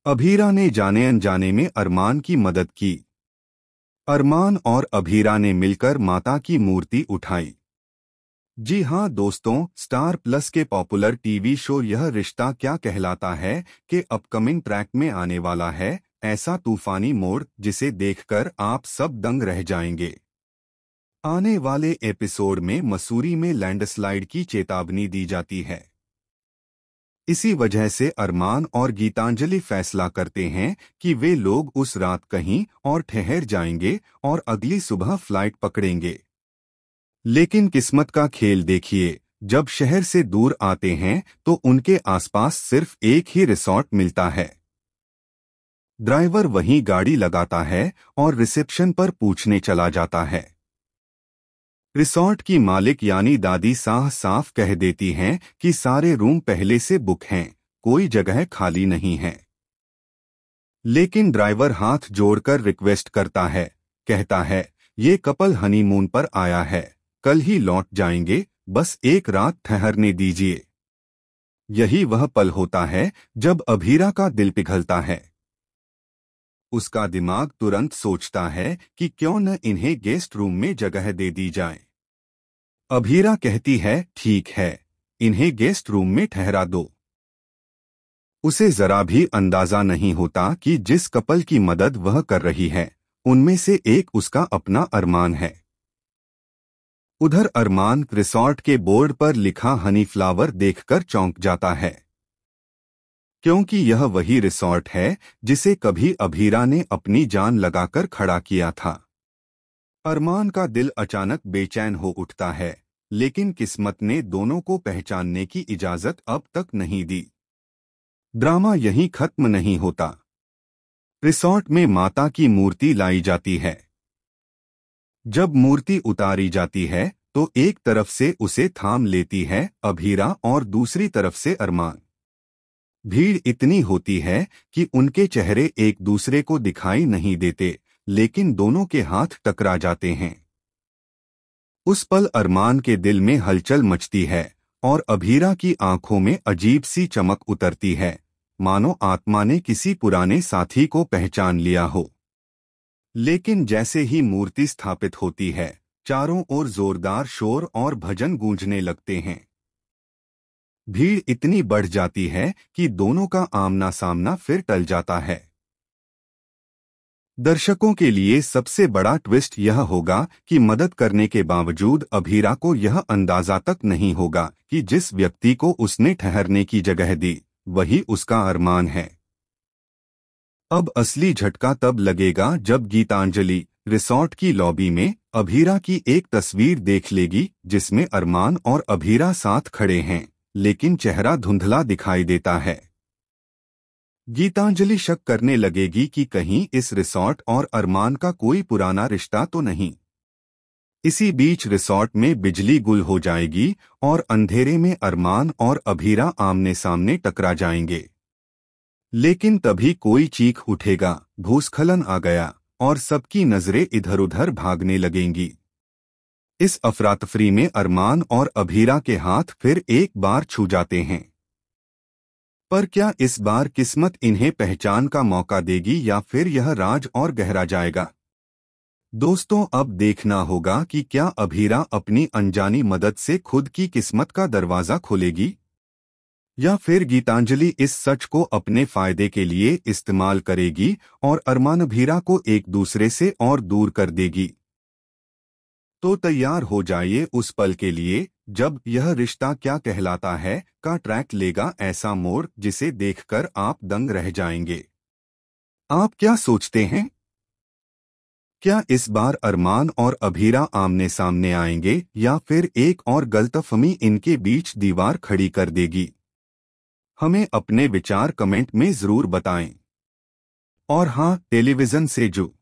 अभीरा ने जाने अनजाने में अरमान की मदद की। अरमान और अभीरा ने मिलकर माता की मूर्ति उठाई। जी हाँ दोस्तों, स्टार प्लस के पॉपुलर टीवी शो यह रिश्ता क्या कहलाता है के अपकमिंग ट्रैक में आने वाला है ऐसा तूफानी मोड़ जिसे देखकर आप सब दंग रह जाएंगे। आने वाले एपिसोड में मसूरी में लैंडस्लाइड की चेतावनी दी जाती है। इसी वजह से अरमान और गीतांजलि फैसला करते हैं कि वे लोग उस रात कहीं और ठहर जाएंगे और अगली सुबह फ्लाइट पकड़ेंगे। लेकिन किस्मत का खेल देखिए, जब शहर से दूर आते हैं तो उनके आसपास सिर्फ एक ही रिसॉर्ट मिलता है। ड्राइवर वहीं गाड़ी लगाता है और रिसेप्शन पर पूछने चला जाता है। रिसॉर्ट की मालिक यानी दादी साफ कह देती हैं कि सारे रूम पहले से बुक हैं, कोई जगह खाली नहीं है। लेकिन ड्राइवर हाथ जोड़कर रिक्वेस्ट करता है, कहता है ये कपल हनीमून पर आया है, कल ही लौट जाएंगे, बस एक रात ठहरने दीजिए। यही वह पल होता है जब अभीरा का दिल पिघलता है। उसका दिमाग तुरंत सोचता है कि क्यों न इन्हें गेस्ट रूम में जगह दे दी जाए। अभीरा कहती है ठीक है, इन्हें गेस्ट रूम में ठहरा दो। उसे जरा भी अंदाजा नहीं होता कि जिस कपल की मदद वह कर रही है उनमें से एक उसका अपना अरमान है। उधर अरमान रिसॉर्ट के बोर्ड पर लिखा हनी फ्लावर देखकर चौंक जाता है, क्योंकि यह वही रिसॉर्ट है जिसे कभी अभीरा ने अपनी जान लगाकर खड़ा किया था। अरमान का दिल अचानक बेचैन हो उठता है, लेकिन किस्मत ने दोनों को पहचानने की इजाजत अब तक नहीं दी। ड्रामा यहीं खत्म नहीं होता। रिसॉर्ट में माता की मूर्ति लाई जाती है। जब मूर्ति उतारी जाती है तो एक तरफ से उसे थाम लेती है अभीरा और दूसरी तरफ से अरमान। भीड़ इतनी होती है कि उनके चेहरे एक दूसरे को दिखाई नहीं देते, लेकिन दोनों के हाथ टकरा जाते हैं। उस पल अरमान के दिल में हलचल मचती है और अभीरा की आंखों में अजीब सी चमक उतरती है, मानो आत्मा ने किसी पुराने साथी को पहचान लिया हो। लेकिन जैसे ही मूर्ति स्थापित होती है, चारों ओर जोरदार शोर और भजन गूंजने लगते हैं। भीड़ इतनी बढ़ जाती है कि दोनों का आमना सामना फिर टल जाता है। दर्शकों के लिए सबसे बड़ा ट्विस्ट यह होगा कि मदद करने के बावजूद अभीरा को यह अंदाजा तक नहीं होगा कि जिस व्यक्ति को उसने ठहरने की जगह दी वही उसका अरमान है। अब असली झटका तब लगेगा जब गीतांजलि रिसॉर्ट की लॉबी में अभीरा की एक तस्वीर देख लेगी जिसमें अरमान और अभीरा साथ खड़े हैं, लेकिन चेहरा धुंधला दिखाई देता है। गीतांजलि शक करने लगेगी कि कहीं इस रिसॉर्ट और अरमान का कोई पुराना रिश्ता तो नहीं। इसी बीच रिसॉर्ट में बिजली गुल हो जाएगी और अंधेरे में अरमान और अभीरा आमने सामने टकरा जाएंगे। लेकिन तभी कोई चीख उठेगा, भूस्खलन आ गया, और सबकी नजरें इधर-उधर भागने लगेंगी। इस अफरातफरी में अरमान और अभीरा के हाथ फिर एक बार छू जाते हैं। पर क्या इस बार किस्मत इन्हें पहचान का मौका देगी या फिर यह राज और गहरा जाएगा? दोस्तों, अब देखना होगा कि क्या अभीरा अपनी अनजानी मदद से खुद की किस्मत का दरवाजा खोलेगी या फिर गीतांजलि इस सच को अपने फायदे के लिए इस्तेमाल करेगी और अरमान अभीरा को एक दूसरे से और दूर कर देगी। तो तैयार हो जाइए उस पल के लिए जब यह रिश्ता क्या कहलाता है का ट्रैक लेगा ऐसा मोड़ जिसे देखकर आप दंग रह जाएंगे। आप क्या सोचते हैं? क्या इस बार अरमान और अभीरा आमने सामने आएंगे या फिर एक और गलतफहमी इनके बीच दीवार खड़ी कर देगी? हमें अपने विचार कमेंट में जरूर बताएं। और हाँ, टेलीविजन से जो